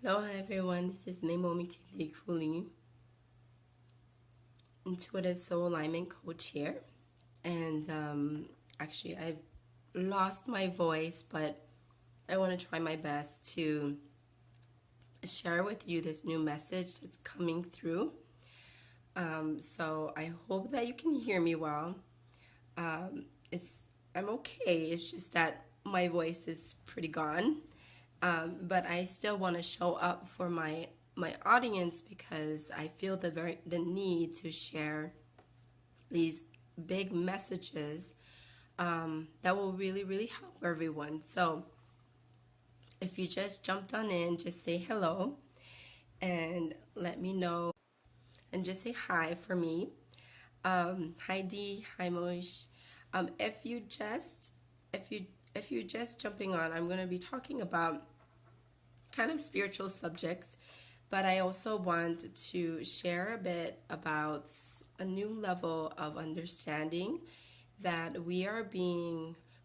Aloha everyone, this is Leimomi Keliikuli, intuitive soul alignment coach here. And actually I've lost my voice, but I want to try my best to share with you this new message that's coming through. So I hope that you can hear me well. I'm okay, it's just that my voice is pretty gone. But I still want to show up for my audience because I feel the need to share these big messages that will really help everyone. So if you just jumped on in, just say hello and let me know, and just say hi for me. Hi Dee, hi Moish. If you just jumping on, I'm going to be talking about kind of spiritual subjects, but I also want to share a bit about a new level of understanding that we are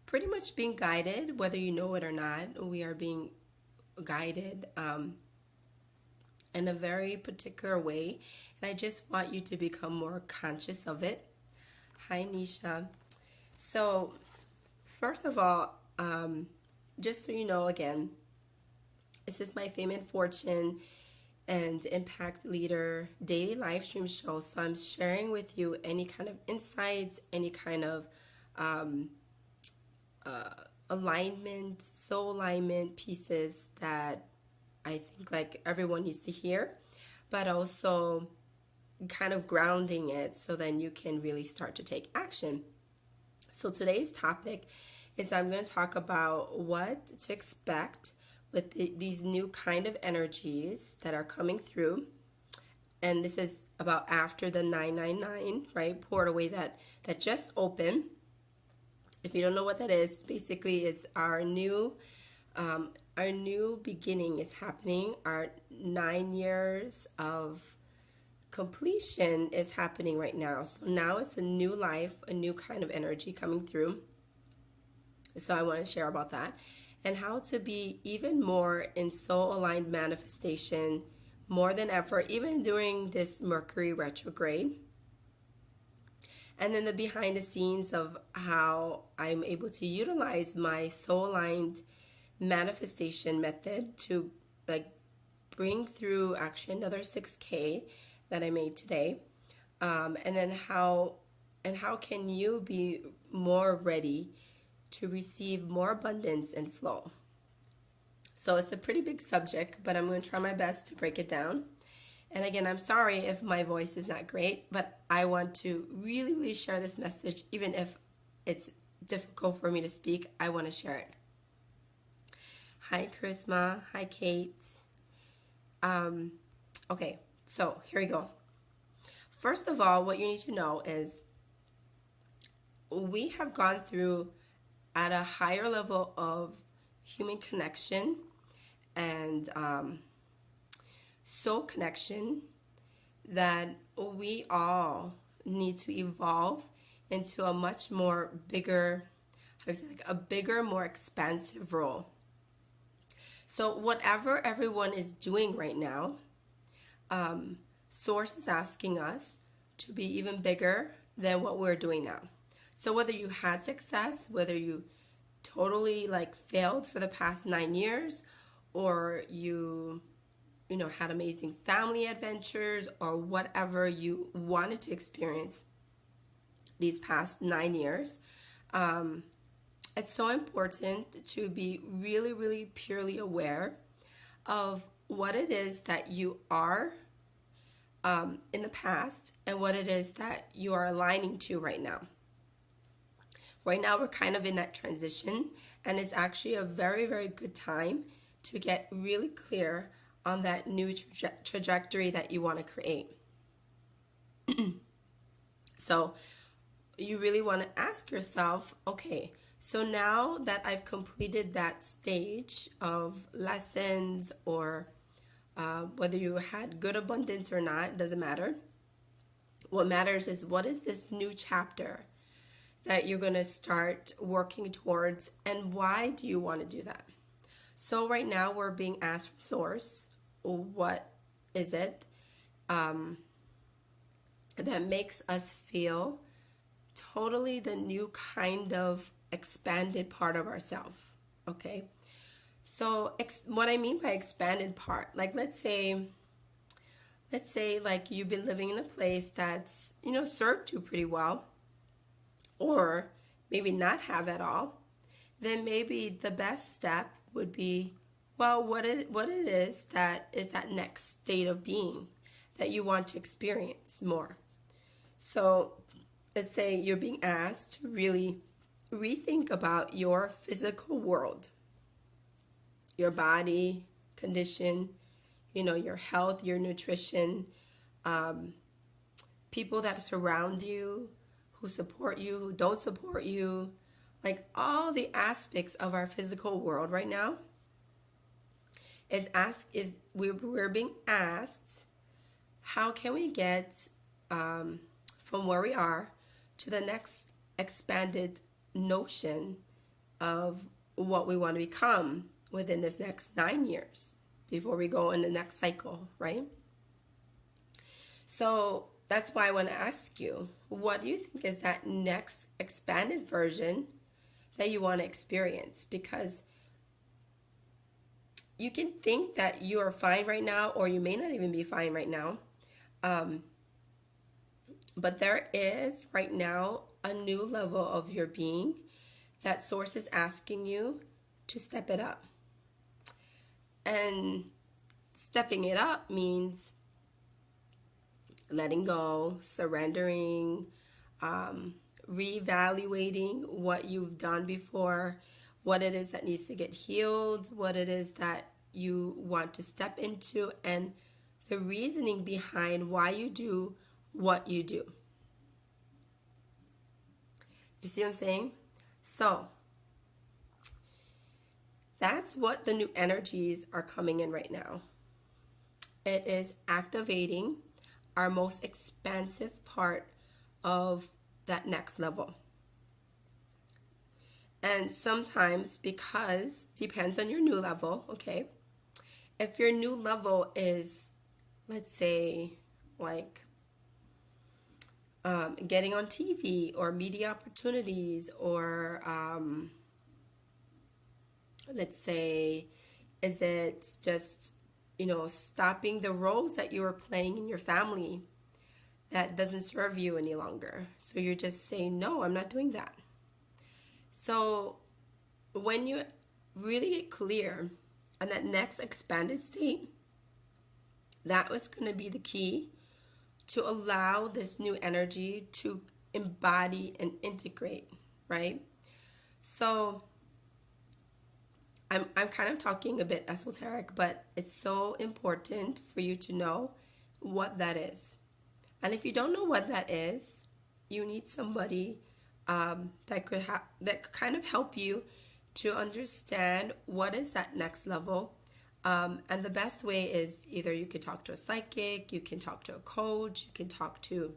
pretty much being guided, whether you know it or not. We are being guided in a very particular way, and I just want you to become more conscious of it. Hi Nisha. So first of all, just so you know, again, this is my Fame and Fortune and Impact Leader daily live stream show. So I'm sharing with you any kind of insights, any kind of alignment, soul alignment pieces that I think like everyone needs to hear, but also kind of grounding it so then you can really start to take action. So today's topic is I'm going to talk about what to expect with these new kind of energies that are coming through. And this is about after the 999, right, portalway that just opened. If you don't know what that is, basically it's our new beginning is happening. Our 9 years of completion is happening right now. So now it's a new life, a new kind of energy coming through. So I want to share about that and how to be even more in soul aligned manifestation more than ever, even during this Mercury retrograde. And then the behind the scenes of how I'm able to utilize my soul aligned manifestation method to like bring through actually another 6K that I made today. And then how can you be more ready to receive more abundance and flow. So it's a pretty big subject, but I'm going to try my best to break it down. And again, I'm sorry if my voice is not great, but I want to really share this message. Even if it's difficult for me to speak, I want to share it. Hi, Charisma. Hi, Kate. Okay, so here we go. First of all, what you need to know is we have gone through at a higher level of human connection and soul connection that we all need to evolve into a much more bigger, a bigger, more expansive role. So whatever everyone is doing right now, Source is asking us to be even bigger than what we're doing now. So whether you had success, whether you totally like failed for the past 9 years, or you had amazing family adventures, or whatever you wanted to experience these past 9 years, it's so important to be really purely aware of what it is that you are in the past and what it is that you are aligning to right now. Right now, we're kind of in that transition, and it's actually a very good time to get really clear on that new trajectory that you want to create. So you really want to ask yourself, okay, so now that I've completed that stage of lessons, or whether you had good abundance or not, doesn't matter. What matters is, what is this new chapter that you're going to start working towards, and why do you want to do that? So right now we're being asked from Source, what is it that makes us feel totally the new kind of expanded part of ourselves. Okay, so what I mean by expanded part, like let's say like you've been living in a place that's, you know, served you pretty well, or maybe not have at all. Then maybe the best step would be, well, what it is that next state of being that you want to experience more. So let's say you're being asked to really rethink about your physical world, your body condition, you know, your health, your nutrition, people that surround you, who support you, who don't support you, like all the aspects of our physical world right now we're being asked, how can we get from where we are to the next expanded notion of what we want to become within this next 9 years before we go in the next cycle, right? So that's why I want to ask you, what do you think is that next expanded version that you want to experience? Because you can think that you are fine right now, or you may not even be fine right now. But there is right now a new level of your being that Source is asking you to step it up. And stepping it up means letting go, surrendering, reevaluating what you've done before, what it is that needs to get healed, what it is that you want to step into, and the reasoning behind why you do what you do. You see what I'm saying? So that's what the new energies are coming in right now. It is activating our most expansive part of that next level. And sometimes, because depends on your new level, okay? If your new level is, let's say, like getting on TV or media opportunities, or let's say, is it just, you know, stopping the roles that you were playing in your family that doesn't serve you any longer? So you're just saying, no, I'm not doing that. So when you really get clear on that next expanded state, that was going to be the key to allow this new energy to embody and integrate, right? So I'm kind of talking a bit esoteric, but it's so important for you to know what that is. And if you don't know what that is, you need somebody that could kind of help you to understand what is that next level. And the best way is either you can talk to a psychic, you can talk to a coach, you can talk to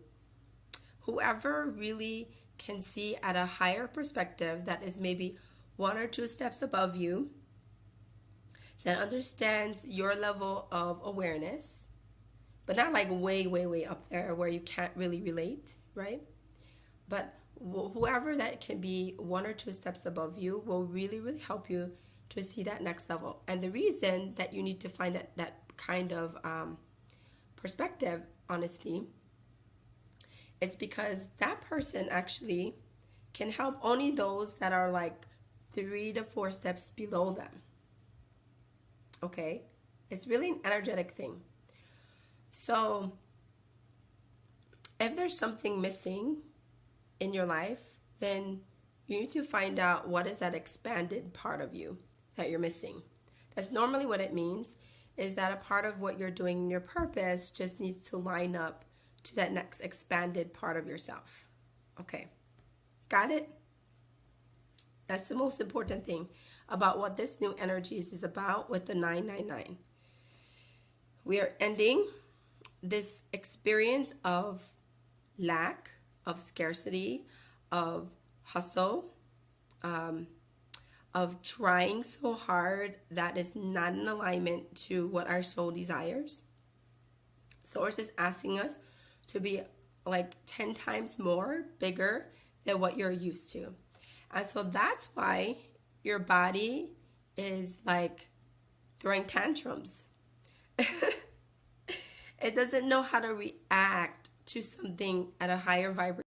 whoever really can see at a higher perspective that is maybe 1 or 2 steps above you, that understands your level of awareness, but not like way, way, way up there where you can't really relate, right? But whoever that can be 1 or 2 steps above you will really, really help you to see that next level. And the reason that you need to find that kind of perspective, honestly, it's because that person actually can help only those that are like 3 to 4 steps below them. Okay? It's really an energetic thing. So if there's something missing in your life, then you need to find out what is that expanded part of you that you're missing. That's normally what it means, is that a part of what you're doing in your purpose just needs to line up to that next expanded part of yourself. Okay, got it? That's the most important thing about what this new energies is about with the 999. We are ending this experience of lack, of scarcity, of hustle, of trying so hard that is not in alignment to what our soul desires. Source is asking us to be like 10 times more bigger than what you're used to. And so that's why your body is like throwing tantrums. It doesn't know how to react to something at a higher vibration.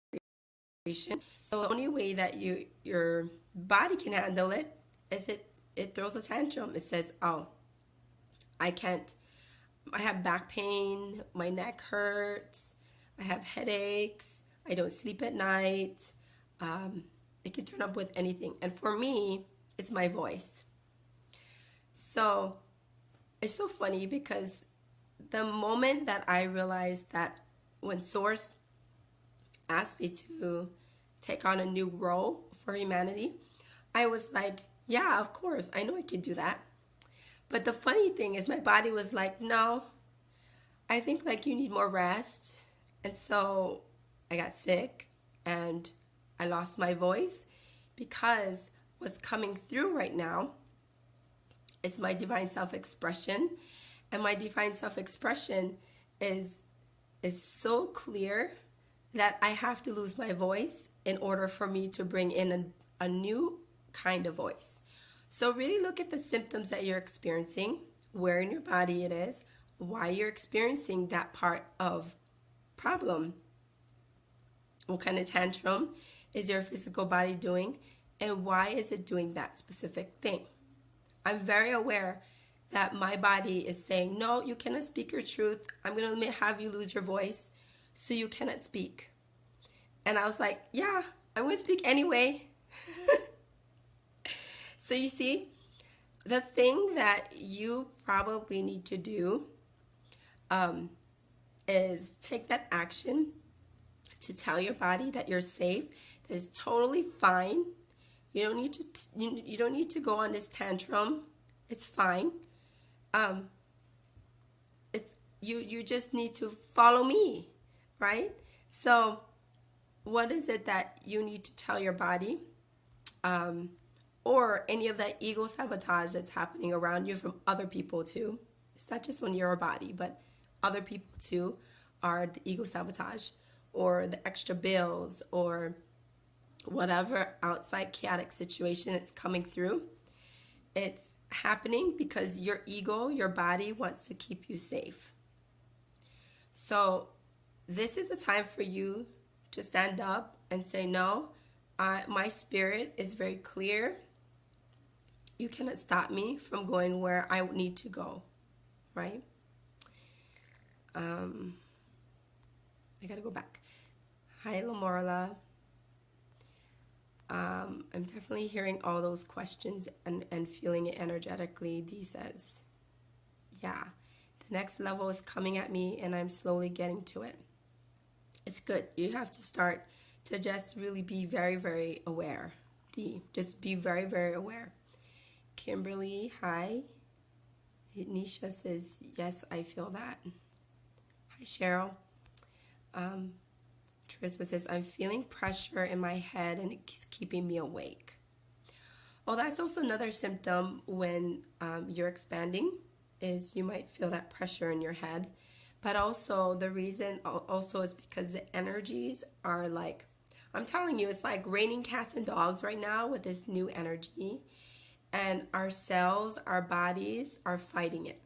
So the only way that your body can handle it is it throws a tantrum. It says, oh, I can't, I have back pain, my neck hurts, I have headaches, I don't sleep at night. It can turn up with anything. And for me, it's my voice. So it's so funny because the moment that I realized that when Source asked me to take on a new role for humanity, I was like, yeah, of course, I know I can do that. But the funny thing is my body was like, no, I think like you need more rest. And so I got sick and I lost my voice because what's coming through right now is my divine self-expression. And my divine self-expression is so clear that I have to lose my voice in order for me to bring in a new kind of voice. So really look at the symptoms that you're experiencing, where in your body it is, why you're experiencing that part of problem. What kind of tantrum is your physical body doing, and why is it doing that specific thing? I'm very aware that my body is saying, no, you cannot speak your truth. I'm going to have you lose your voice, so you cannot speak. And I was like, yeah, I'm going to speak anyway. So you see, the thing that you probably need to do is take that action to tell your body that you're safe, that it's totally fine. You don't need to go on this tantrum. It's fine. You just need to follow me, right? So what is it that you need to tell your body? Or any of that ego sabotage that's happening around you from other people too. It's not just on your body, but other people too are the ego sabotage, or the extra bills, or whatever outside chaotic situation that's coming through. It's happening because your ego, your body wants to keep you safe. So this is the time for you to stand up and say, no, my spirit is very clear. You cannot stop me from going where I need to go, right? I gotta go back. Hi, Lamorla. I'm definitely hearing all those questions and feeling it energetically. Dee says, yeah, the next level is coming at me and I'm slowly getting to it. It's good. You have to start to just really be very, very aware. Dee, just be very, very aware. Kimberly, hi. Nisha says, yes, I feel that. Hi, Cheryl. Trisba says, I'm feeling pressure in my head and it's keeping me awake. Well, that's also another symptom when you're expanding, is you might feel that pressure in your head. But also the reason also is because the energies are like, I'm telling you, it's like raining cats and dogs right now with this new energy. And our cells, our bodies are fighting it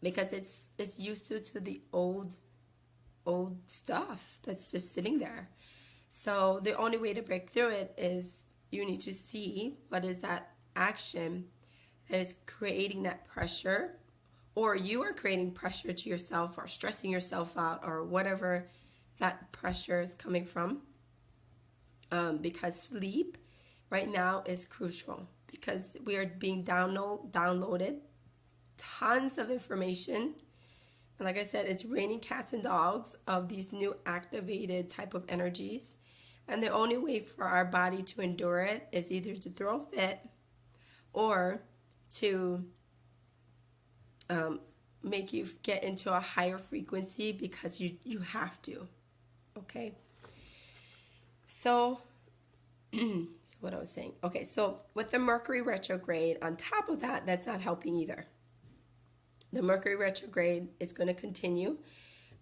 because it's used to the old stuff that's just sitting there. So the only way to break through it is you need to see what is that action that is creating that pressure, or you are creating pressure to yourself or stressing yourself out or whatever that pressure is coming from. Because sleep right now is crucial because we are being downloaded tons of information. And like I said, it's raining cats and dogs of these new activated type of energies. And the only way for our body to endure it is either to throw a fit or to make you get into a higher frequency because you have to. Okay? So So what I was saying. Okay, so with the Mercury retrograde, on top of that, that's not helping either. The Mercury retrograde is going to continue,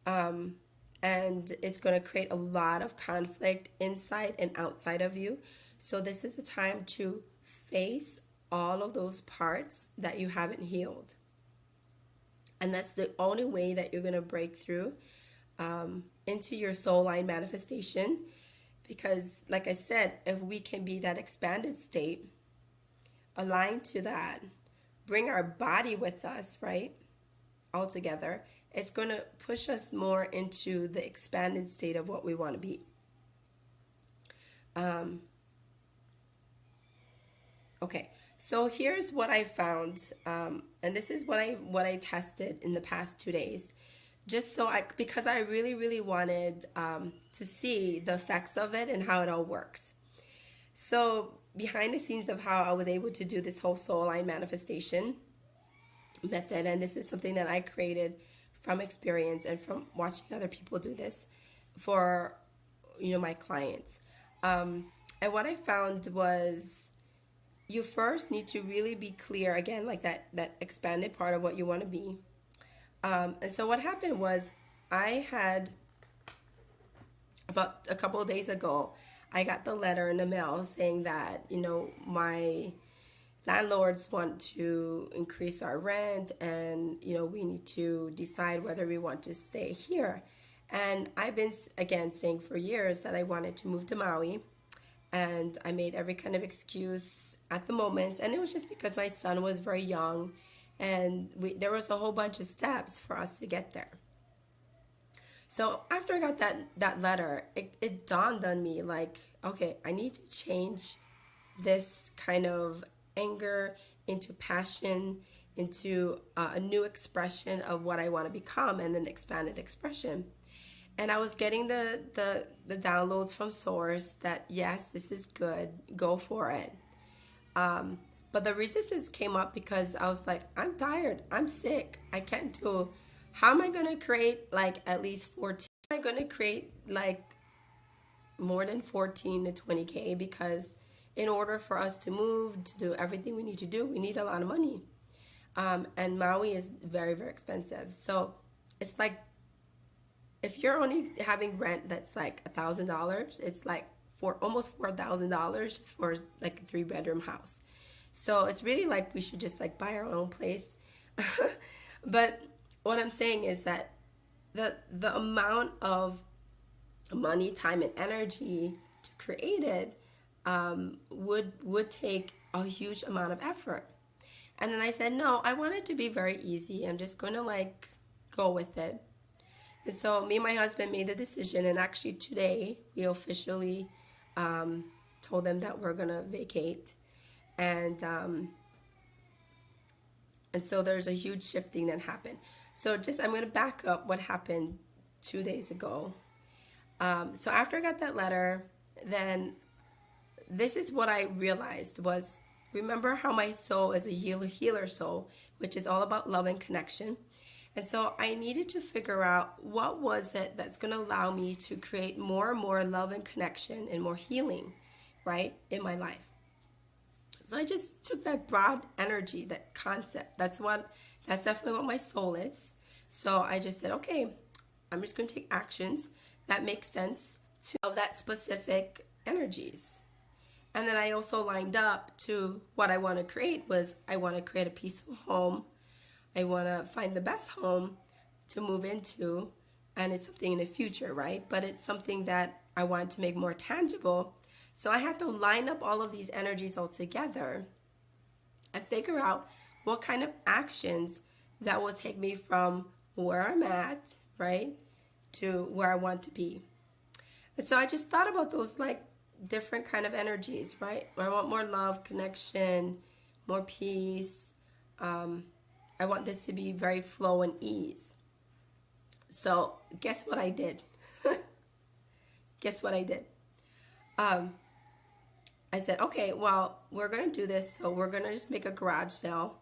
and it's going to create a lot of conflict inside and outside of you. So this is the time to face all of those parts that you haven't healed. And that's the only way that you're going to break through into your soul line manifestation. Because, like I said, if we can be that expanded state, aligned to that, bring our body with us, right, all together, it's going to push us more into the expanded state of what we want to be. Okay, so here's what I found, and this is what I tested in the past 2 days, just so because I really wanted to see the effects of it and how it all works. So behind the scenes of how I was able to do this whole soul line manifestation method, and this is something that I created from experience and from watching other people do this for, my clients. And what I found was, you first need to really be clear, again, like that expanded part of what you want to be. And so what happened was, I had, about a couple of days ago, I got the letter in the mail saying that, my landlords want to increase our rent, and, we need to decide whether we want to stay here. And I've been, again, saying for years that I wanted to move to Maui. And I made every kind of excuse at the moment. And it was just because my son was very young. And there was a whole bunch of steps for us to get there. So after I got that letter, it dawned on me, like, okay, I need to change this kind of anger into passion, into a new expression of what I want to become, and an expanded expression. And I was getting the downloads from Source that, yes, this is good, go for it. But the resistance came up because I was like, I'm tired, I'm sick, I can't do. How am I going to create like at least 14? Am I going to create like more than 14 to 20K? Because in order for us to move, to do everything we need to do, we need a lot of money. And Maui is very, very expensive. So it's like, if you're only having rent that's like $1,000, it's like almost $4,000 just for like a 3-bedroom house. So it's really like we should just like buy our own place. But what I'm saying is that the amount of money, time, and energy to create it would take a huge amount of effort. And then I said, no, I want it to be very easy. I'm just going to like go with it. And so me and my husband made the decision, and actually today we officially told them that we're going to vacate. And so there's a huge shifting that happened. So I'm going to back up what happened 2 days ago. So after I got that letter, then this is what I realized was, remember how my soul is a healer soul, which is all about love and connection. And so I needed to figure out what was it that's going to allow me to create more and more love and connection and more healing, right, in my life. So I just took that broad energy, that concept. That's definitely what my soul is. So I just said, okay, I'm just going to take actions that make sense to that specific energies. And then I also lined up to what I want to create was, I want to create a peaceful home. I want to find the best home to move into, and it's something in the future, right? But it's something that I want to make more tangible. So I had to line up all of these energies all together and figure out what kind of actions that will take me from where I'm at, right, to where I want to be. And so I just thought about those like different kind of energies, right? I want more love, connection, more peace. I want this to be very flow and ease. So guess what I did? Guess what I did? I said, okay, well, we're going to do this. So we're going to just make a garage sale.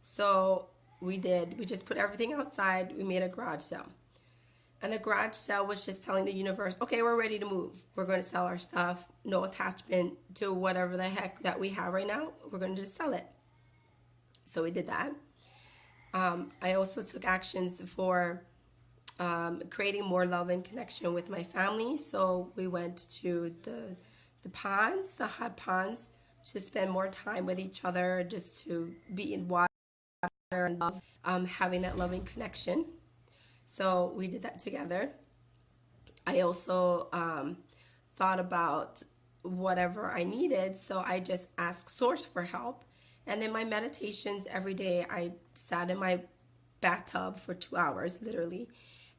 So we did. We just put everything outside. We made a garage sale. And the garage sale was just telling the universe, okay, we're ready to move. We're going to sell our stuff. No attachment to whatever the heck that we have right now. We're going to just sell it. So we did that. I also took actions for creating more love and connection with my family. So we went to the ponds, the hot ponds, to spend more time with each other, just to be in water and love, having that loving connection. So we did that together. I also thought about whatever I needed, so I just asked Source for help. And in my meditations every day, I sat in my bathtub for 2 hours, literally,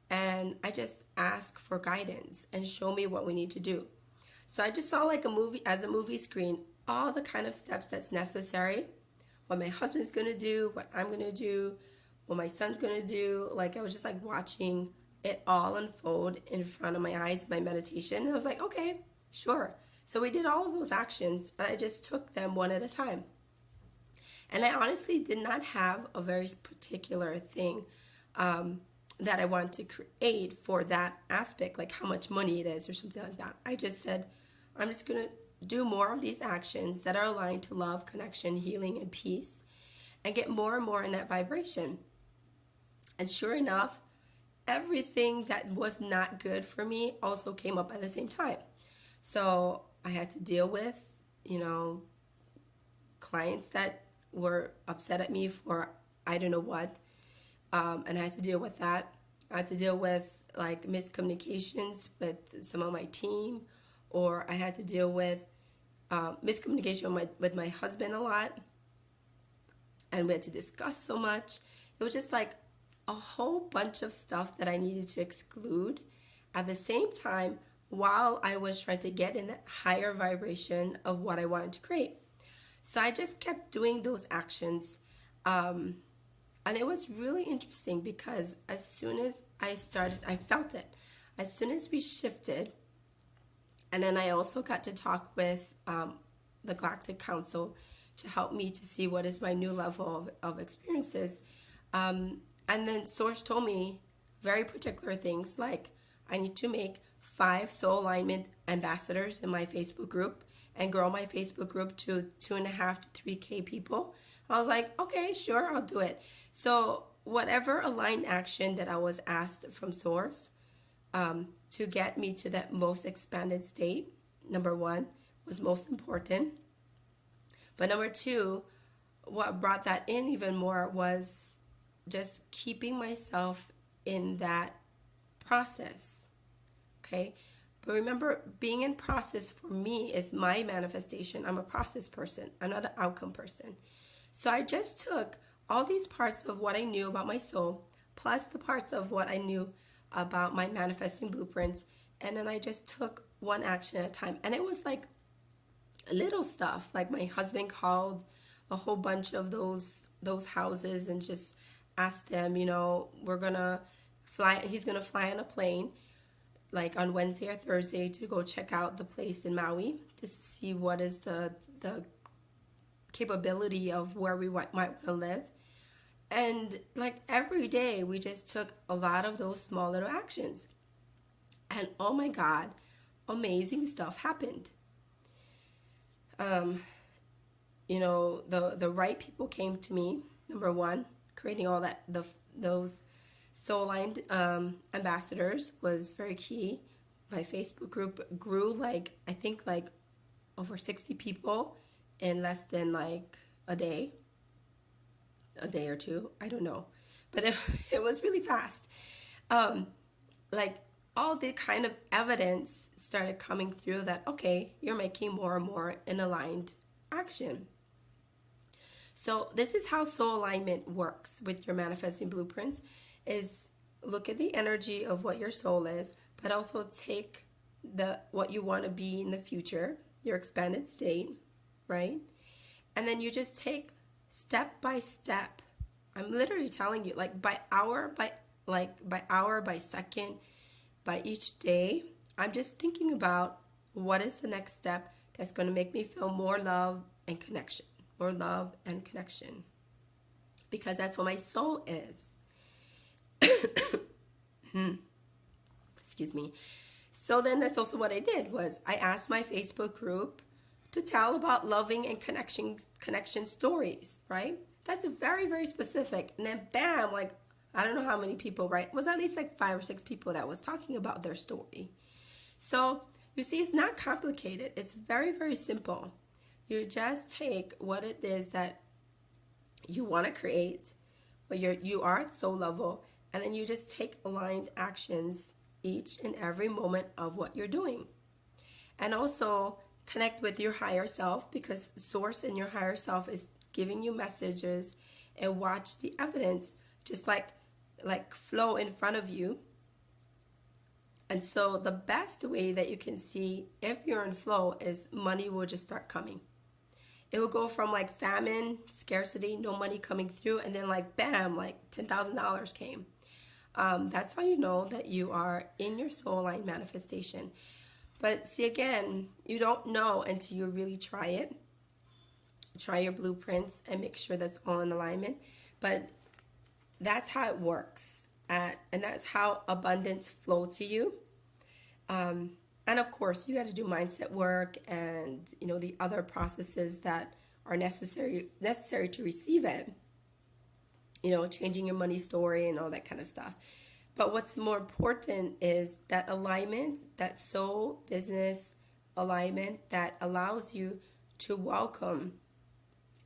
and I just asked for guidance and show me what we need to do. So I just saw like a movie, as a movie screen, all the kind of steps that's necessary, what my husband's gonna do, what I'm gonna do, what my son's gonna do. Like I was just like watching it all unfold in front of my eyes, my meditation. And I was like, okay, sure. So we did all of those actions, and I just took them one at a time. And I honestly did not have a very particular thing that I wanted to create for that aspect, like how much money it is or something like that. I just said, I'm just gonna do more of these actions that are aligned to love, connection, healing, and peace, and get more and more in that vibration. And sure enough, everything that was not good for me also came up at the same time. So I had to deal with, clients that were upset at me for I don't know what. And I had to deal with that. I had to deal with like miscommunications with some of my team, or I had to deal with miscommunication with my husband a lot. And we had to discuss so much. It was just like a whole bunch of stuff that I needed to exclude at the same time while I was trying to get in that higher vibration of what I wanted to create. So I just kept doing those actions. And it was really interesting because as soon as I started, I felt it. As soon as we shifted, and then I also got to talk with the Galactic Council to help me to see what is my new level of experiences. And then Source told me very particular things, like I need to make 5 soul alignment ambassadors in my Facebook group and grow my Facebook group to 2.5 to 3K people. I was like, okay, sure, I'll do it. So whatever aligned action that I was asked from Source to get me to that most expanded state, number 1, was most important. But number 2, what brought that in even more was just keeping myself in that process, okay? But remember, being in process for me is my manifestation. I'm a process person. I'm not an outcome person. So I just took all these parts of what I knew about my soul, plus the parts of what I knew about my manifesting blueprints, and then I just took one action at a time. And it was like little stuff. Like my husband called a whole bunch of those houses and just asked them, we're gonna fly. He's gonna fly on a plane, like on Wednesday or Thursday, to go check out the place in Maui to see what is the capability of where we might want to live. And like every day, we just took a lot of those small little actions. And oh my God, amazing stuff happened. The right people came to me. Number 1, creating all that those soul-aligned ambassadors was very key. My Facebook group grew I think over 60 people in less than like a day or two. I don't know, but it was really fast. All the kind of evidence started coming through that, okay, you're making more and more in aligned action. So this is how soul alignment works with your manifesting blueprints, is look at the energy of what your soul is, but also take what you want to be in the future, your expanded state, right? And then you just take step by step. I'm literally telling you, by hour, by second, by each day, I'm just thinking about what is the next step that's going to make me feel more love and connection, because that's what my soul is. Excuse me. So then that's also what I did was I asked my Facebook group to tell about loving and connection stories, right? That's very, very specific. And then bam, like I don't know how many people, right? It was at least like 5 or 6 people that was talking about their story. So you see, it's not complicated. It's very, very simple. You just take what it is that you want to create, what you are at soul level, and then you just take aligned actions each and every moment of what you're doing. And also connect with your higher self, because source and your higher self is giving you messages, and watch the evidence just like flow in front of you. And so the best way that you can see if you're in flow is money will just start coming. It will go from like famine, scarcity, no money coming through, and then like bam, like $10,000 came. That's how you know that you are in your soul line manifestation. But see, again, you don't know until you really try it. Try your blueprints and make sure that's all in alignment. But that's how it works. And that's how abundance flow to you. And of course, you got to do mindset work and, you know, the other processes that are necessary to receive it. You know, changing your money story and all that kind of stuff. But what's more important is that alignment, that soul business alignment that allows you to welcome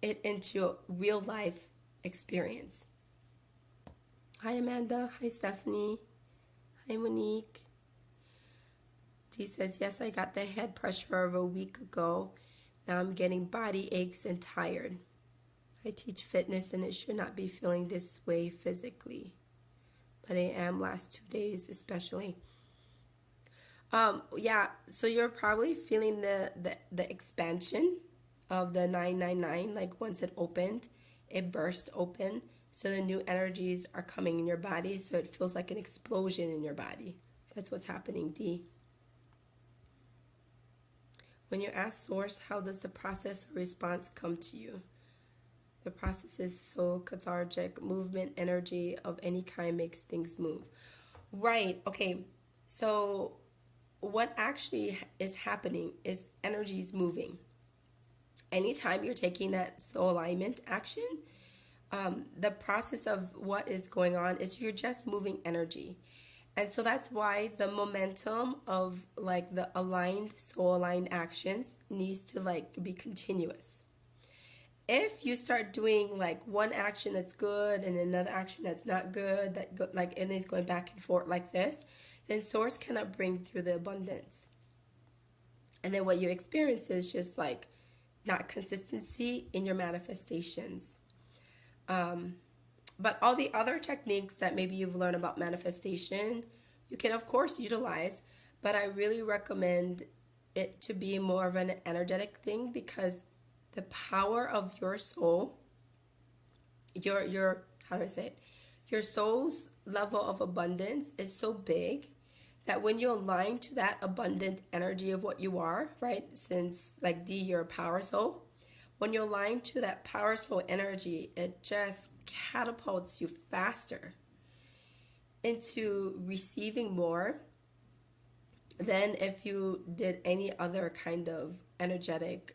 it into a real life experience. Hi, Amanda. Hi, Stephanie. Hi, Monique. He says, yes, I got the head pressure of a week ago. Now I'm getting body aches and tired. I teach fitness and it should not be feeling this way physically. But I am last 2 days especially. Yeah, so you're probably feeling the expansion of the 999. Like once it opened, it burst open. So the new energies are coming in your body. So it feels like an explosion in your body. That's what's happening, D. When you ask source, how does the process or response come to you? The process is so cathartic. Movement, energy of any kind makes things move. Right. Okay. So what actually is happening is energy is moving. Anytime you're taking that soul alignment action, the process of what is going on is you're just moving energy. And so that's why the momentum of like the aligned, soul aligned actions needs to like be continuous. If you start doing like one action that's good and another action that's not good, and it's going back and forth like this, then source cannot bring through the abundance. And then what you experience is just like not consistency in your manifestations. But all the other techniques that maybe you've learned about manifestation, you can of course utilize, but I really recommend it to be more of an energetic thing, because the power of your soul, your how do I say it? Your soul's level of abundance is so big that when you align to that abundant energy of what you are, right? Since like D, you're a power soul. When you align to that power soul energy, it just catapults you faster into receiving more than if you did any other kind of energetic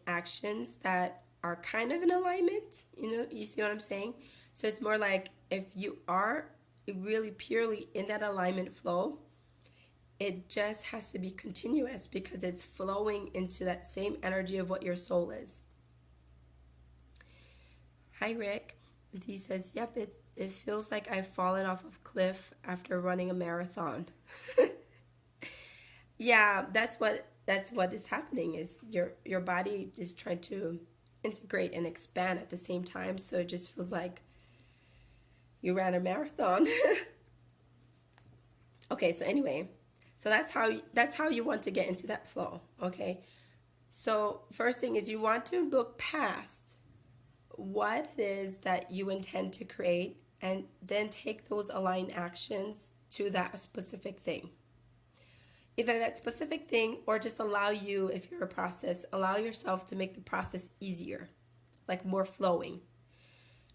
actions that are kind of in alignment. You see what I'm saying? So it's more like if you are really purely in that alignment flow, it just has to be continuous because it's flowing into that same energy of what your soul is. Hi, Rick. And he says, yep, it feels like I've fallen off a cliff after running a marathon. Yeah, that's what is happening, is your body is trying to integrate and expand at the same time. So it just feels like you ran a marathon. Okay, so anyway, so that's how you want to get into that flow, okay? So first thing is you want to look past what it is that you intend to create and then take those aligned actions to that specific thing. Either that specific thing or just allow you, if you're a process, allow yourself to make the process easier, like more flowing.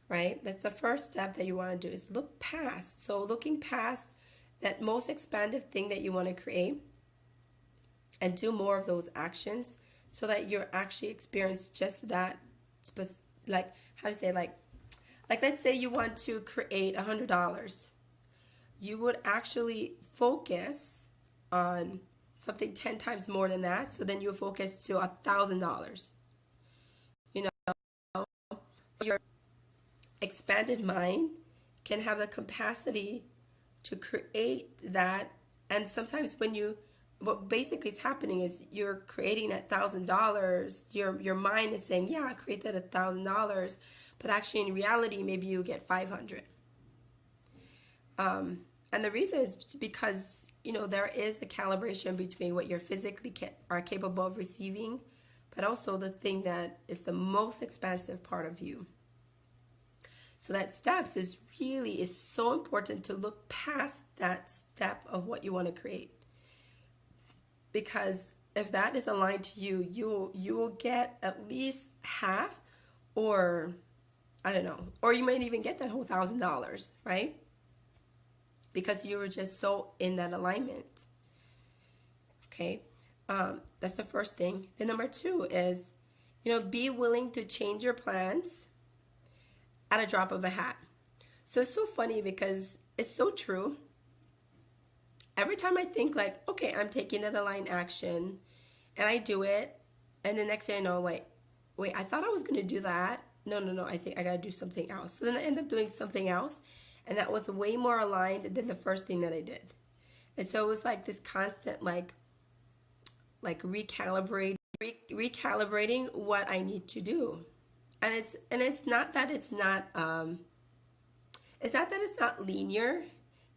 right? That's the first step that you want to do, is look past. So looking past that most expansive thing that you want to create, and do more of those actions so that you're actually experience just that, like, how to say, like let's say you want to create $100. You would actually focus on something 10 times more than that. So then you focus to $1,000. You know, your expanded mind can have the capacity to create that. And sometimes what basically is happening is you're creating that $1,000. Your mind is saying, yeah, create that $1,000, but actually in reality, maybe you get 500. And the reason is because, there is a calibration between what you're physically are capable of receiving, but also the thing that is the most expansive part of you. So that steps is so important to look past that step of what you want to create. Because if that is aligned to you, you will get at least half, or I don't know, or you might even get that whole $1,000, right? Because you were just so in that alignment. Okay, that's the first thing. Then number 2 is, be willing to change your plans at a drop of a hat. So it's so funny because it's so true. Every time I think like, okay, I'm taking that aligned action, and I do it, and the next thing I know, like, wait, I thought I was going to do that. No, I think I got to do something else. So then I end up doing something else, and that was way more aligned than the first thing that I did. And so it was like this constant, like recalibrating what I need to do. And it's not that it's not linear.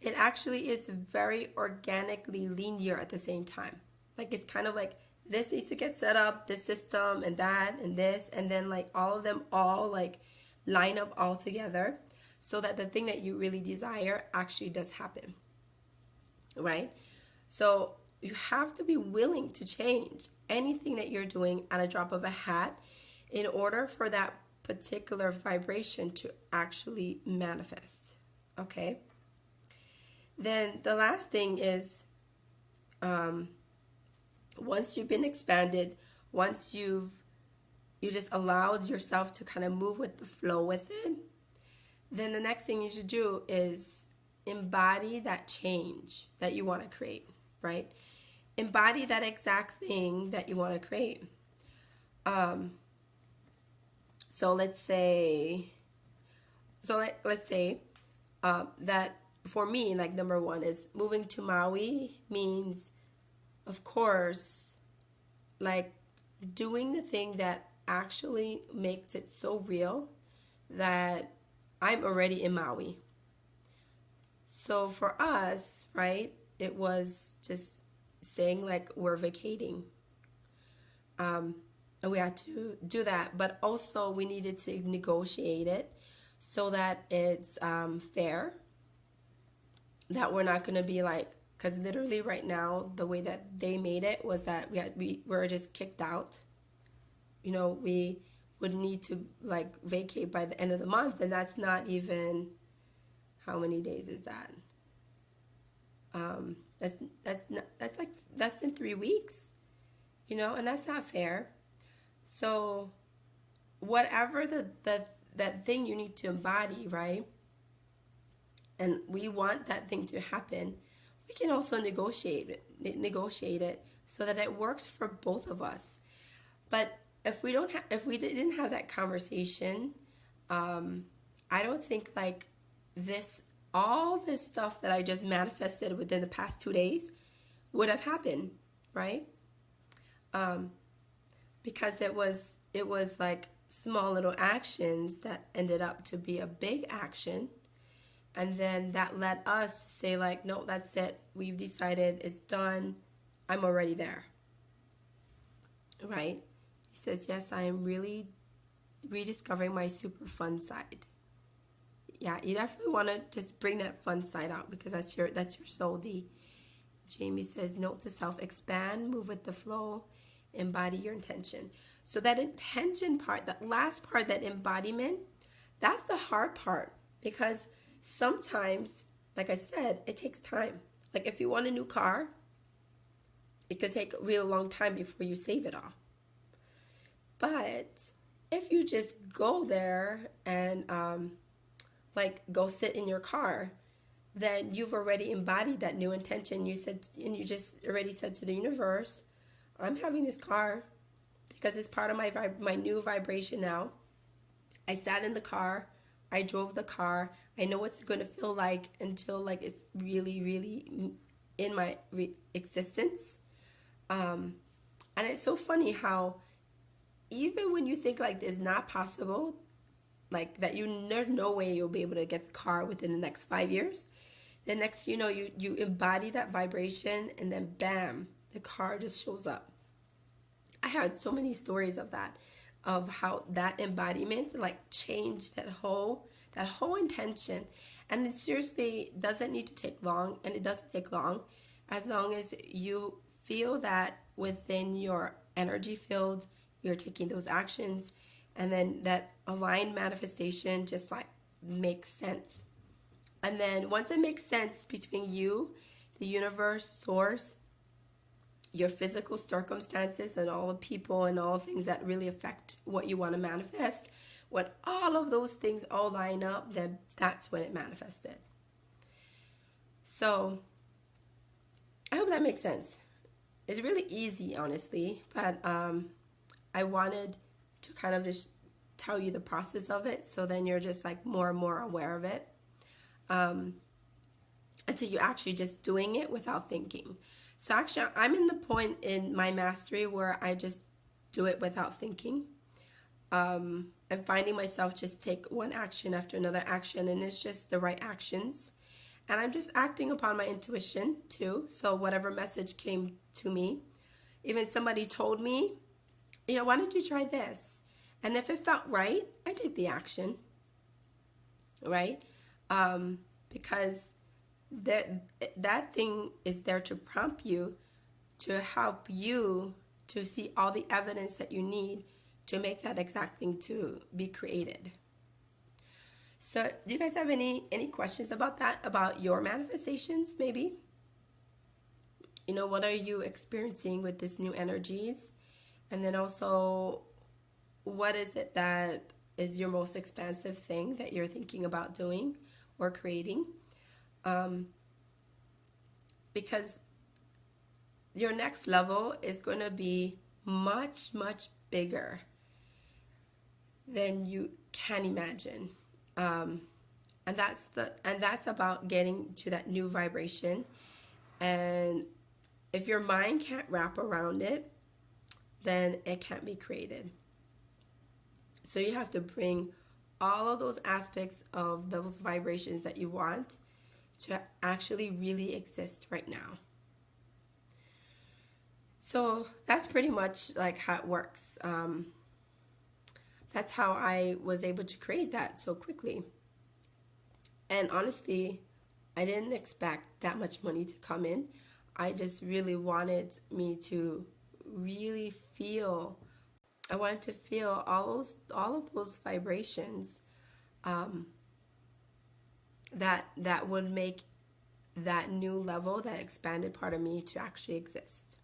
It actually is very organically linear at the same time. Like, it's kind of like this needs to get set up, this system and that and this, and then like all of them all like line up all together so that the thing that you really desire actually does happen, right? So you have to be willing to change anything that you're doing at a drop of a hat in order for that particular vibration to actually manifest, okay? Then the last thing is, once you've been expanded, once you just allowed yourself to kind of move with the flow with it, then the next thing you should do is embody that change that you want to create, right? Embody that exact thing that you want to create. So let's say that for me, like, number 1 is moving to Maui means, of course, like, doing the thing that actually makes it so real that I'm already in Maui. So for us, right, it was just saying like we're vacating. And we had to do that, but also we needed to negotiate it so that it's fair, that we're not going to be like, because literally right now the way that they made it was that we were just kicked out. We would need to like vacate by the end of the month, and that's not even, how many days is that? That's like less than 3 weeks, and that's not fair. So whatever that thing you need to embody, right? And we want that thing to happen, we can also negotiate it so that it works for both of us. But if we didn't have that conversation, I don't think like all this stuff that I just manifested within the past 2 days would have happened, right? Because it was like small little actions that ended up to be a big action. And then that led us to say like, no, that's it. We've decided, it's done. I'm already there. Right? He says, yes, I am really rediscovering my super fun side. Yeah, you definitely want to just bring that fun side out, because that's your soul D. Jamie says, note to self, expand, move with the flow, embody your intention. So that intention part, that last part, that embodiment, that's the hard part, because sometimes, like I said, it takes time. Like if you want a new car, it could take a real long time before you save it all. But if you just go there and like go sit in your car, then you've already embodied that new intention. You said, and you just already said to the universe, I'm having this car because it's part of my new vibration now. I sat in the car, I drove the car. I know what it's going to feel like until like it's really, really in my existence. And it's so funny how even when you think like it's not possible, like that there's no way you'll be able to get the car within the next 5 years, the next you embody that vibration, and then bam, the car just shows up. I heard so many stories of that, of how that embodiment like changed that whole intention. And it seriously doesn't need to take long, and it doesn't take long as you feel that within your energy field you're taking those actions, and then that aligned manifestation just like makes sense. And then once it makes sense between you, the universe, source, your physical circumstances, and all the people and all things that really affect what you want to manifest, when all of those things all line up, then that's when it manifested. So I hope that makes sense. It's really easy, honestly, but I wanted to kind of just tell you the process of it, so then you're just like more and more aware of it, until you're actually just doing it without thinking. So actually, I'm in the point in my mastery where I just do it without thinking. I'm finding myself just take one action after another action, and it's just the right actions. And I'm just acting upon my intuition too. So whatever message came to me, even somebody told me, why don't you try this? And if it felt right, I take the action, right? Because that thing is there to prompt you, to help you to see all the evidence that you need to make that exact thing to be created. So do you guys have any questions about that, about your manifestations maybe? What are you experiencing with this new energies? And then also, what is it that is your most expansive thing that you're thinking about doing or creating? Because your next level is going to be much, much bigger than you can imagine. And that's about getting to that new vibration. And if your mind can't wrap around it, then it can't be created. So you have to bring all of those aspects of those vibrations that you want to actually really exist right now. So that's pretty much like how it works. That's how I was able to create that so quickly. And honestly, I didn't expect that much money to come in. I just really wanted me to really feel, I wanted to feel all of those vibrations that would make that new level, that expanded part of me, to actually exist.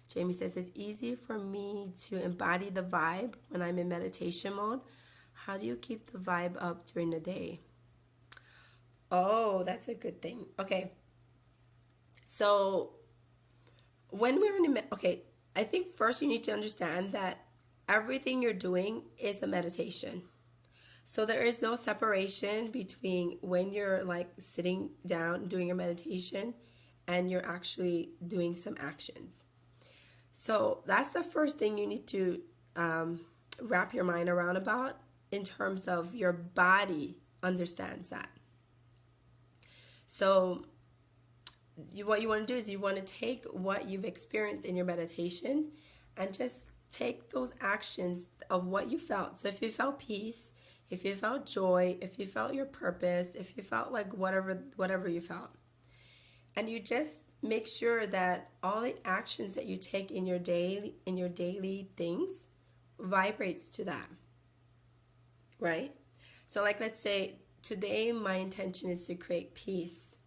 Jamie says, it's easy for me to embody the vibe when I'm in meditation mode. How do you keep the vibe up during the day? Oh, that's a good thing. Okay. So when we're in I think first you need to understand that everything you're doing is a meditation. So there is no separation between when you're like sitting down doing your meditation and you're actually doing some actions. So that's the first thing you need to wrap your mind around about, in terms of your body understands that. So what you want to do is you want to take what you've experienced in your meditation and just take those actions of what you felt. So if you felt peace, if you felt joy, if you felt your purpose, if you felt like whatever you felt, and you just make sure that all the actions that you take in your daily things vibrates to that. right? So like, let's say today my intention is to create peace.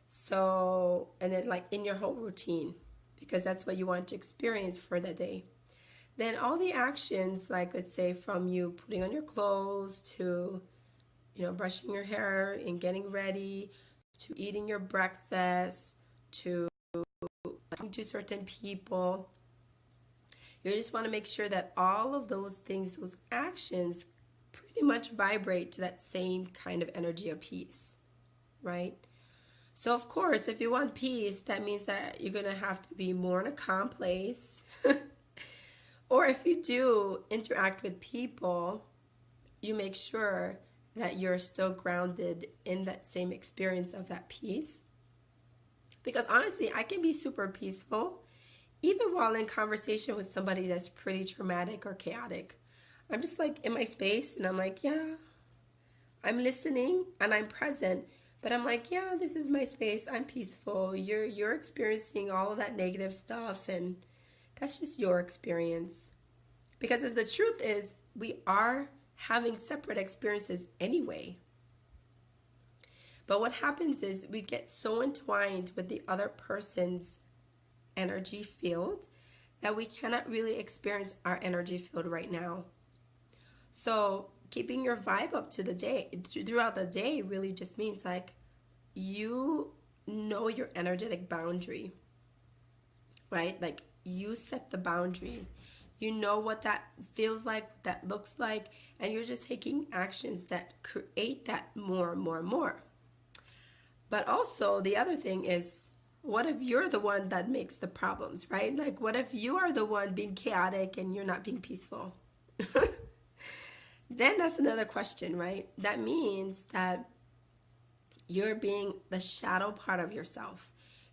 So, and then like in your whole routine, because that's what you want to experience for the day. Then all the actions, like let's say from you putting on your clothes to, brushing your hair and getting ready, to eating your breakfast, to talking to certain people. You just want to make sure that all of those things, those actions, pretty much vibrate to that same kind of energy of peace, right? So, of course, if you want peace, that means that you're going to have to be more in a calm place. Or if you do interact with people, you make sure that you're still grounded in that same experience of that peace. Because honestly, I can be super peaceful even while in conversation with somebody that's pretty traumatic or chaotic. I'm just like in my space and I'm like, yeah, I'm listening and I'm present. But I'm like, yeah, this is my space. I'm peaceful. You're experiencing all of that negative stuff, and that's just your experience. Because as the truth is, we are having separate experiences anyway. But what happens is we get so entwined with the other person's energy field that we cannot really experience our energy field right now. So keeping your vibe up to the day throughout the day really just means like you know your energetic boundary, right? Like you set the boundary. You know what that feels like, what that looks like, and you're just taking actions that create that more and more and more. But also the other thing is, what if you're the one that makes the problems, right? Like what if you are the one being chaotic and you're not being peaceful? Then that's another question, right? That means that you're being the shadow part of yourself.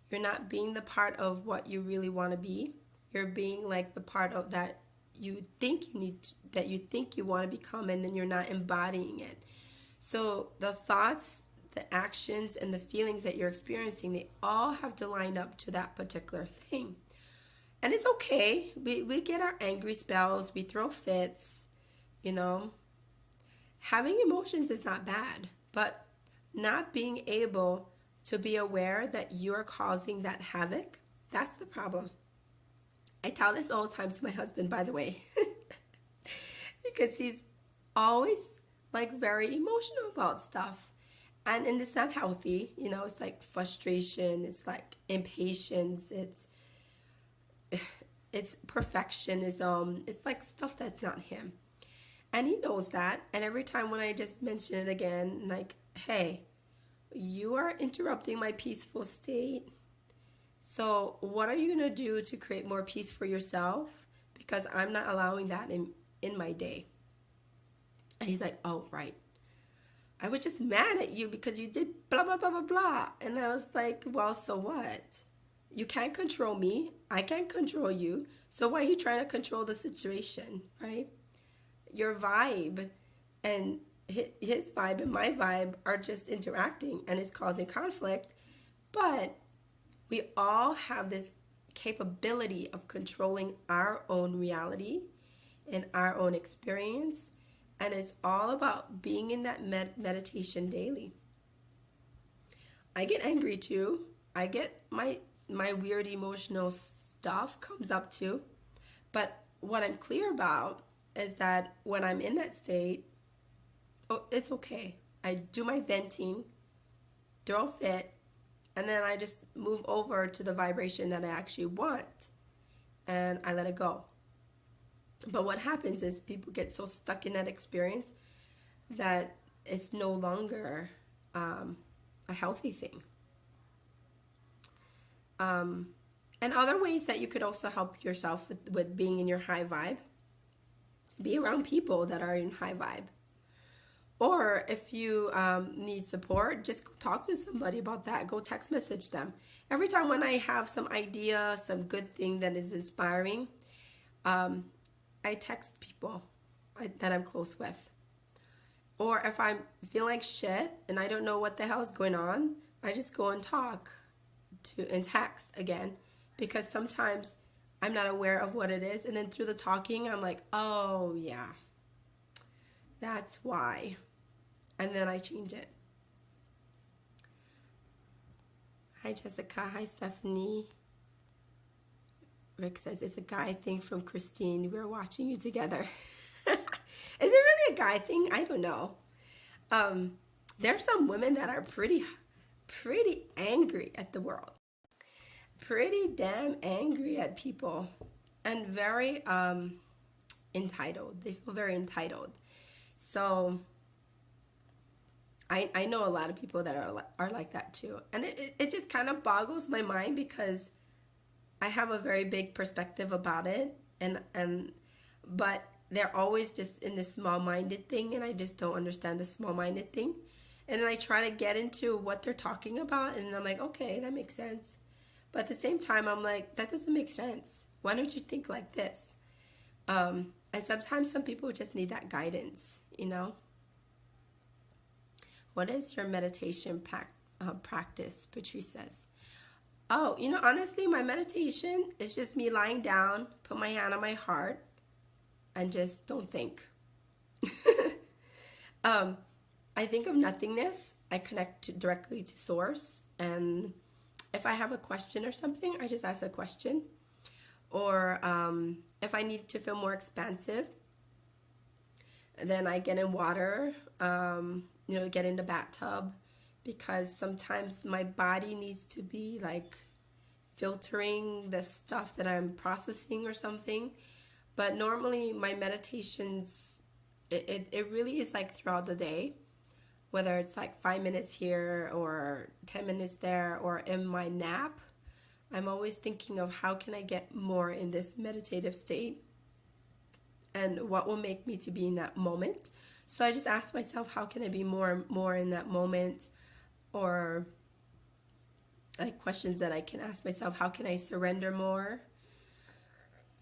You're not being the part of what you really want to be. You're being like the part of that you think you need to, that you think you want to become, and then you're not embodying it. So the thoughts, the actions, and the feelings that you're experiencing, they all have to line up to that particular thing. And it's okay. We get our angry spells. We throw fits, you know. Having emotions is not bad, but not being able to be aware that you're causing that havoc, that's the problem. I tell this all the time to my husband, by the way, because he's always like very emotional about stuff. And it's not healthy, it's like frustration, it's like impatience, it's perfectionism, it's like stuff that's not him. And he knows that. And every time when I just mention it again, like, hey, you are interrupting my peaceful state. So what are you going to do to create more peace for yourself? Because I'm not allowing that in my day. And he's like, oh, right. I was just mad at you because you did blah, blah, blah, blah, blah. And I was like, well, so what? You can't control me. I can't control you. So why are you trying to control the situation, right? Your vibe and his vibe and my vibe are just interacting, and it's causing conflict. But we all have this capability of controlling our own reality and our own experience. And it's all about being in that meditation daily. I get angry too. I get my weird emotional stuff comes up too. But what I'm clear about is that when I'm in that state, it's okay. I do my venting, throw a fit, and then I just move over to the vibration that I actually want, and I let it go. But what happens is people get so stuck in that experience that it's no longer a healthy thing. And other ways that you could also help yourself with being in your high vibe, be around people that are in high vibe. Or if you need support, just go talk to somebody about that. Go text message them. Every time when I have some idea, some good thing that is inspiring, I text people that I'm close with. Or if I feel like shit and I don't know what the hell is going on, I just go and talk and text again, because sometimes I'm not aware of what it is, and then through the talking I'm like, oh yeah, that's why. And then I change it. Hi, Jessica. Hi, Stephanie. Rick says, it's a guy thing from Christine. We're watching you together. Is it really a guy thing? I don't know. There's some women that are pretty angry at the world. Pretty damn angry at people. And very entitled. They feel very entitled. So I know a lot of people that are like that too. And it just kind of boggles my mind because I have a very big perspective about it, but they're always just in this small-minded thing, and I just don't understand the small-minded thing. And then I try to get into what they're talking about, and I'm like, okay, that makes sense. But at the same time, I'm like, that doesn't make sense. Why don't you think like this? And sometimes some people just need that guidance, you know? What is your meditation practice? Patrice says. Oh, you know, honestly, my meditation is just me lying down, put my hand on my heart, and just don't think. I think of nothingness. I connect directly to source. And if I have a question or something, I just ask a question. Or if I need to feel more expansive, then I get in water, get in the bathtub. Because sometimes my body needs to be like filtering the stuff that I'm processing or something. But normally my meditations, it really is like throughout the day, whether it's like 5 minutes here or 10 minutes there or in my nap. I'm always thinking of how can I get more in this meditative state and what will make me to be in that moment. So I just ask myself, how can I be more in that moment? Or like questions that I can ask myself, how can I surrender more?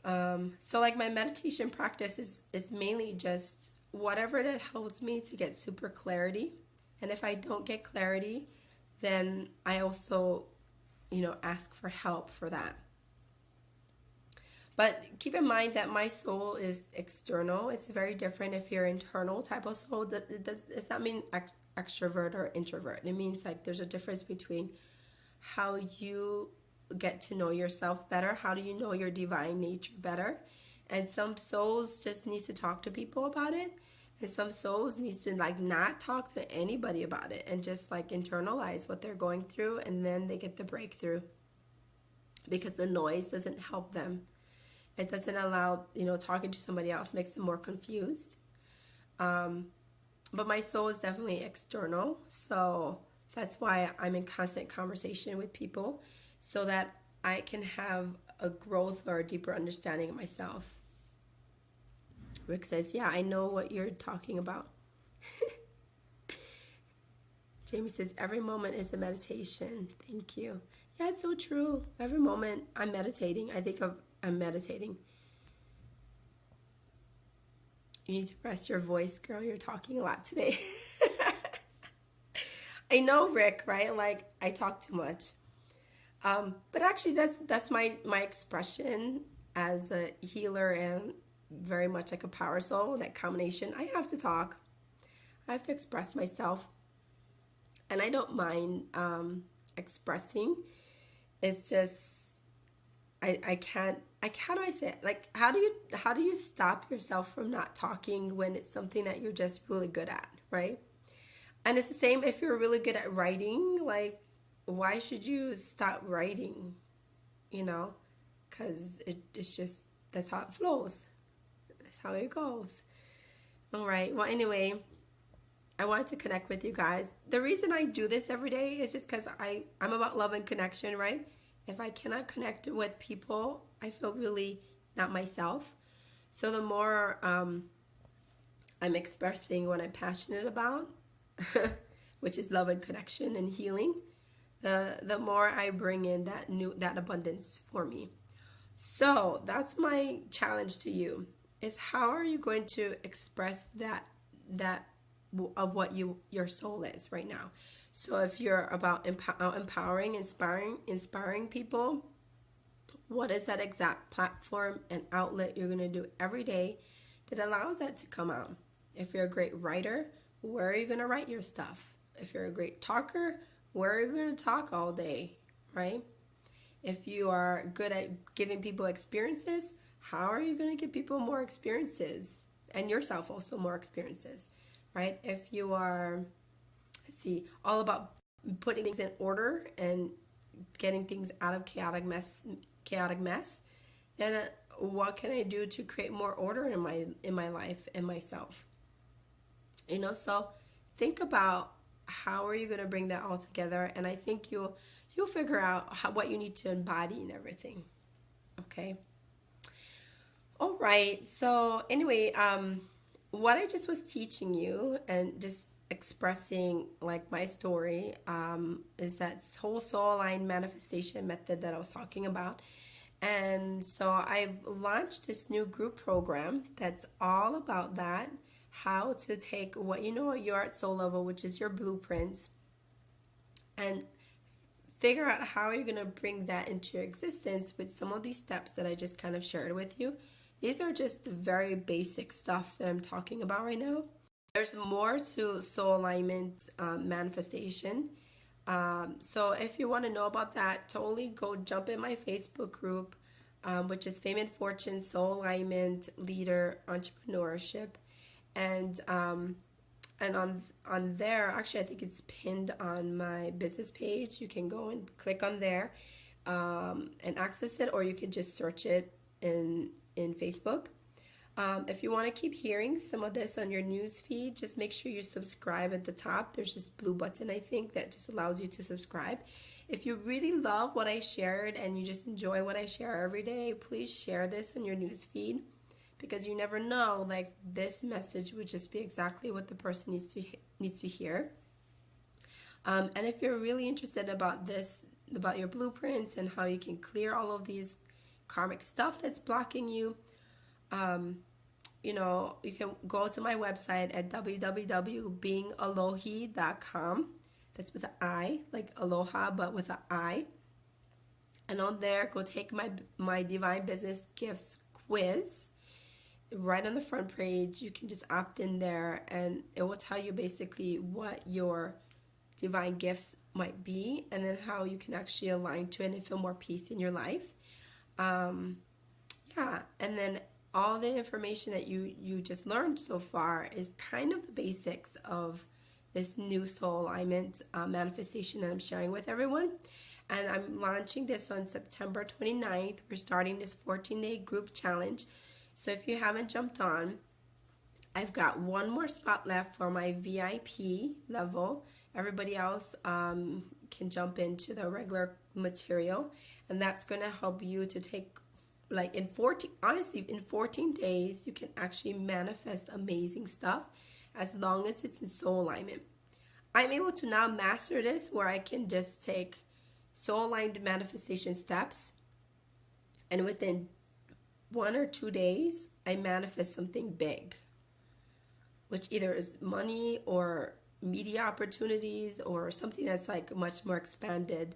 So like my meditation practice is mainly just whatever that helps me to get super clarity. And if I don't get clarity, then I also, ask for help for that. But keep in mind that my soul is external. It's very different if you're internal type of soul. Does not mean extrovert or introvert. It means like there's a difference between how you get to know yourself better, how do you know your divine nature better, and some souls just needs to talk to people about it, and some souls needs to like not talk to anybody about it and just like internalize what they're going through, and then they get the breakthrough because the noise doesn't help them. It doesn't allow, talking to somebody else makes them more confused. But my soul is definitely external, so that's why I'm in constant conversation with people so that I can have a growth or a deeper understanding of myself. Rick says, yeah, I know what you're talking about. Jamie says, every moment is a meditation. Thank you. Yeah, it's so true. Every moment I'm meditating. I'm meditating. You need to rest your voice, girl. You're talking a lot today. I know, Rick, right? Like, I talk too much. But actually, that's my expression as a healer and very much like a power soul, that combination. I have to talk. I have to express myself. And I don't mind expressing. It's just, I can't, how do I say it? Like, how do you stop yourself from not talking when it's something that you're just really good at, right? And it's the same if you're really good at writing. Like, why should you stop writing? Because it's just, that's how it flows. That's how it goes. All right. Well, anyway, I wanted to connect with you guys. The reason I do this every day is just because I'm about love and connection, right? If I cannot connect with people, I feel really not myself. So the more I'm expressing what I'm passionate about, which is love and connection and healing, the more I bring in that abundance for me. So that's my challenge to you, is how are you going to express that of what your soul is right now? So if you're about empowering, inspiring people, what is that exact platform and outlet you're going to do every day that allows that to come out? If you're a great writer, where are you going to write your stuff? If you're a great talker, where are you going to talk all day, right? If you are good at giving people experiences, how are you going to give people more experiences and yourself also more experiences, right? If you are, let's see, all about putting things in order and getting things out of chaotic mess, then what can I do to create more order in my life and myself? You know, so think about how are you going to bring that all together, and I think you'll figure out what you need to embody and everything. Okay. All right. So anyway, what I just was teaching you and just expressing like my story is that whole soul aligned manifestation method that I was talking about. And so I've launched this new group program that's all about that, how to take what you know you're at soul level, which is your blueprints, and figure out how you're going to bring that into your existence with some of these steps that I just kind of shared with you. These are just the very basic stuff that I'm talking about right now. There's more to soul alignment manifestation. So if you want to know about that, totally go jump in my Facebook group, which is Fame and Fortune Soul Alignment Leader Entrepreneurship. And on there, actually, I think it's pinned on my business page. You can go and click on there and access it, or you can just search it in Facebook. If you want to keep hearing some of this on your news feed, just make sure you subscribe at the top. There's this blue button, I think, that just allows you to subscribe. If you really love what I shared and you just enjoy what I share every day, please share this on your news feed, because you never know, like this message would just be exactly what the person needs to hear. And if you're really interested about this, about your blueprints and how you can clear all of these karmic stuff that's blocking you, you know, you can go to my website at www.beingalohi.com. That's with an I, like aloha, but with an I. And on there, go take my Divine Business Gifts quiz. Right on the front page, you can just opt in there, and it will tell you basically what your divine gifts might be, and then how you can actually align to it and feel more peace in your life. Yeah, and then all the information that you just learned so far is kind of the basics of this new soul alignment manifestation that I'm sharing with everyone. And I'm launching this on September 29th. We're starting this 14-day group challenge. So if you haven't jumped on, I've got one more spot left for my VIP level. Everybody else can jump into the regular material, and that's going to help you to take, like, in 14 days, you can actually manifest amazing stuff as long as it's in soul alignment. I'm able to now master this where I can just take soul aligned manifestation steps, and within 1 or 2 days, I manifest something big, which either is money or media opportunities or something that's like much more expanded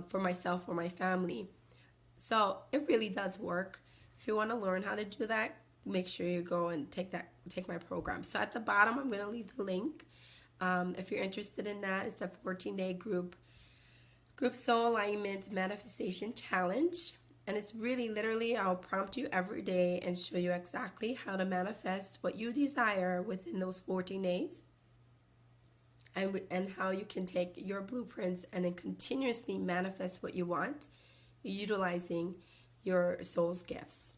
for myself or my family. So it really does work. If you want to learn how to do that, make sure you go and take my program. So at the bottom, I'm going to leave the link. If you're interested in that, it's the 14-day group soul alignment manifestation challenge. And it's really literally, I'll prompt you every day and show you exactly how to manifest what you desire within those 14 days. And how you can take your blueprints and then continuously manifest what you want, utilizing your soul's gifts.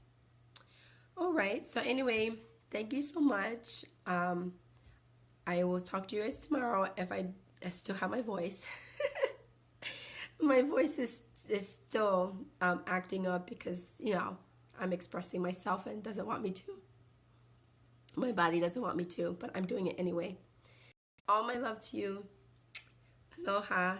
All right. So anyway, thank you so much. I will talk to you guys tomorrow if I still have my voice. My voice is still acting up because, you know, I'm expressing myself and doesn't want me to. My body doesn't want me to, but I'm doing it anyway. All my love to you. Aloha.